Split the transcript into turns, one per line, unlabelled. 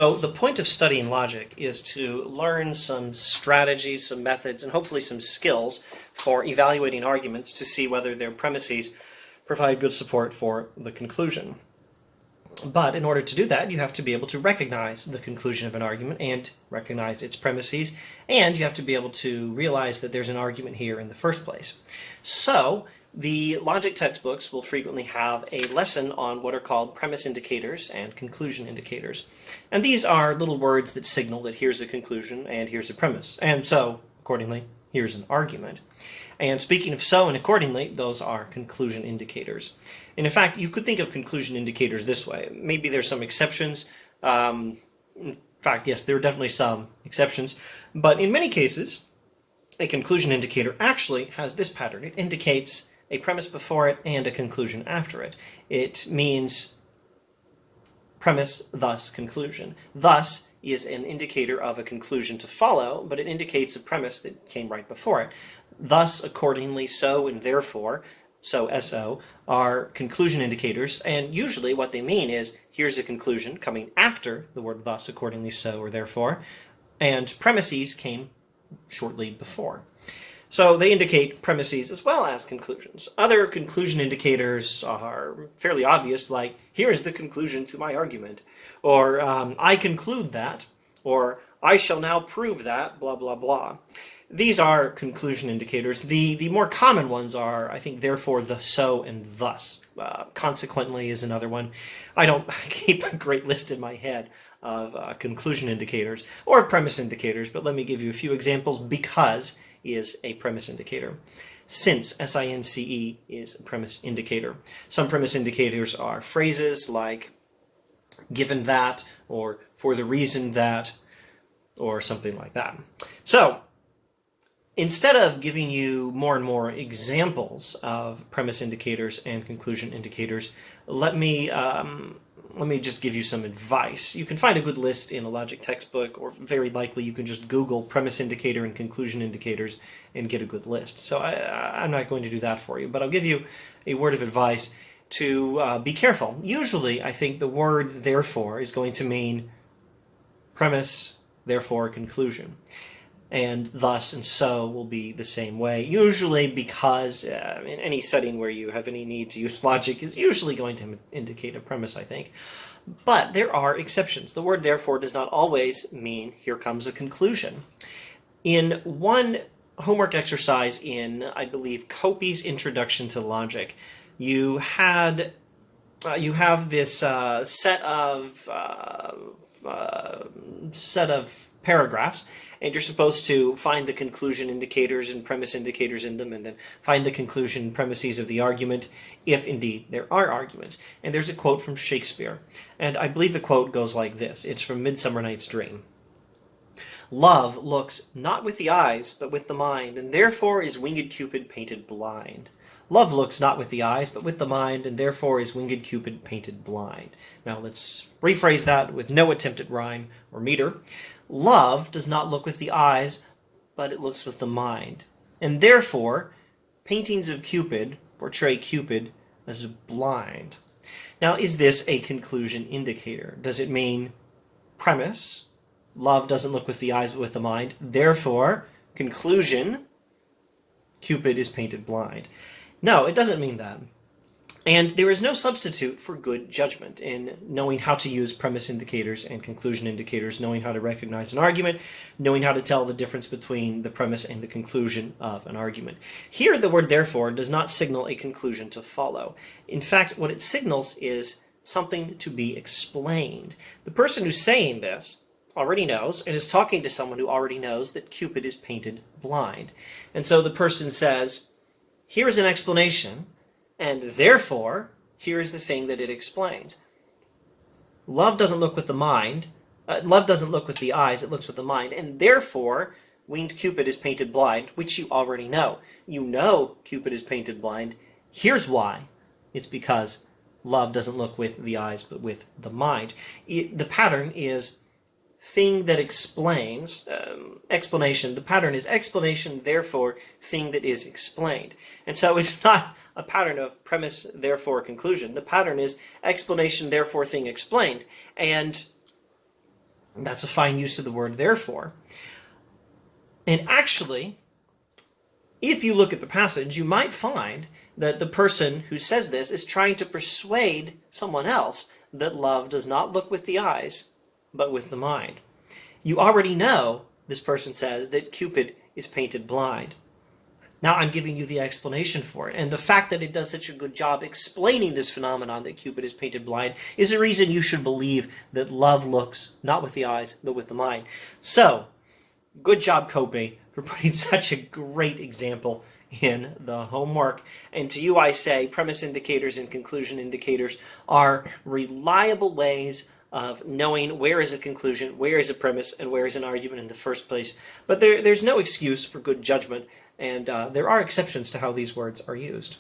So the point of studying logic is to learn some strategies, some methods, and hopefully some skills for evaluating arguments to see whether their premises provide good support for the conclusion. But in order to do that, you have to be able to recognize the conclusion of an argument and recognize its premises, and you have to be able to realize that there's an argument here in the first place. So the logic textbooks will frequently have a lesson on what are called premise indicators and conclusion indicators. And these are little words that signal that here's a conclusion and here's a premise. And so, accordingly, here's an argument. And speaking of so and accordingly, those are conclusion indicators. And in fact, you could think of conclusion indicators this way. Maybe there's some exceptions. In fact, yes, there are definitely some exceptions. But in many cases, a conclusion indicator actually has this pattern. It indicates a premise before it and a conclusion after it. It means premise, thus conclusion. Thus is an indicator of a conclusion to follow, but it indicates a premise that came right before it. Thus, accordingly, so, and therefore, so, SO, are conclusion indicators, and usually what they mean is here's a conclusion coming after the word thus, accordingly, so, or therefore, and premises came shortly before. So they indicate premises as well as conclusions. Other conclusion indicators are fairly obvious, like here's the conclusion to my argument, or I conclude that, or I shall now prove that, blah, blah, blah. These are conclusion indicators. The more common ones are, I think, therefore, the, so, and thus. Consequently is another one. I don't keep a great list in my head of conclusion indicators or premise indicators, but let me give you a few examples. Because is a premise indicator. Since, S-I-N-C-E, is a premise indicator. Some premise indicators are phrases like given that, or for the reason that, or something like that. So, instead of giving you more and more examples of premise indicators and conclusion indicators, let me just give you some advice. You can find a good list in a logic textbook, or very likely you can just Google premise indicator and conclusion indicators and get a good list. So I'm not going to do that for you, but I'll give you a word of advice to be careful. Usually, I think the word therefore is going to mean premise, therefore conclusion. And thus and so will be the same way. Usually because in any setting where you have any need to use logic is usually going to indicate a premise, I think. But there are exceptions. The word therefore does not always mean here comes a conclusion. In one homework exercise in, I believe, Copy's Introduction to Logic, you have this set of paragraphs, and you're supposed to find the conclusion indicators and premise indicators in them, and then find the conclusion and premises of the argument, if indeed there are arguments. And there's a quote from Shakespeare, and I believe the quote goes like this. It's from Midsummer Night's Dream. Love looks not with the eyes, but with the mind, and therefore is winged Cupid painted blind. Love looks not with the eyes, but with the mind, and therefore is winged Cupid painted blind. Now let's rephrase that with no attempt at rhyme or meter. Love does not look with the eyes, but it looks with the mind. And therefore, paintings of Cupid portray Cupid as blind. Now, is this a conclusion indicator? Does it mean premise? Love doesn't look with the eyes, but with the mind. Therefore, conclusion, Cupid is painted blind. No, it doesn't mean that. And there is no substitute for good judgment in knowing how to use premise indicators and conclusion indicators, knowing how to recognize an argument, knowing how to tell the difference between the premise and the conclusion of an argument. Here, the word therefore does not signal a conclusion to follow. In fact, what it signals is something to be explained. The person who's saying this already knows and is talking to someone who already knows that Cupid is painted blind. And so the person says, here is an explanation, and therefore, here is the thing that it explains. Love doesn't look with the mind. Love doesn't look with the eyes, it looks with the mind. And therefore, winged Cupid is painted blind, which you already know. You know Cupid is painted blind. Here's why. It's because love doesn't look with the eyes, but with the mind. The pattern is thing that explains, explanation. The pattern is explanation, therefore, thing that is explained. And so it's not a pattern of premise, therefore, conclusion. The pattern is explanation, therefore, thing explained. And That's a fine use of the word therefore. And actually, if you look at the passage, you might find that the person who says this is trying to persuade someone else that love does not look with the eyes, but with the mind. You already know, this person says, that Cupid is painted blind. Now I'm giving you the explanation for it. And the fact that it does such a good job explaining this phenomenon that Cupid is painted blind is a reason you should believe that love looks not with the eyes, but with the mind. So, good job, Kobe, for putting such a great example in the homework. And to you I say, premise indicators and conclusion indicators are reliable ways of knowing where is a conclusion, where is a premise, and where is an argument in the first place. But there's no excuse for good judgment, and there are exceptions to how these words are used.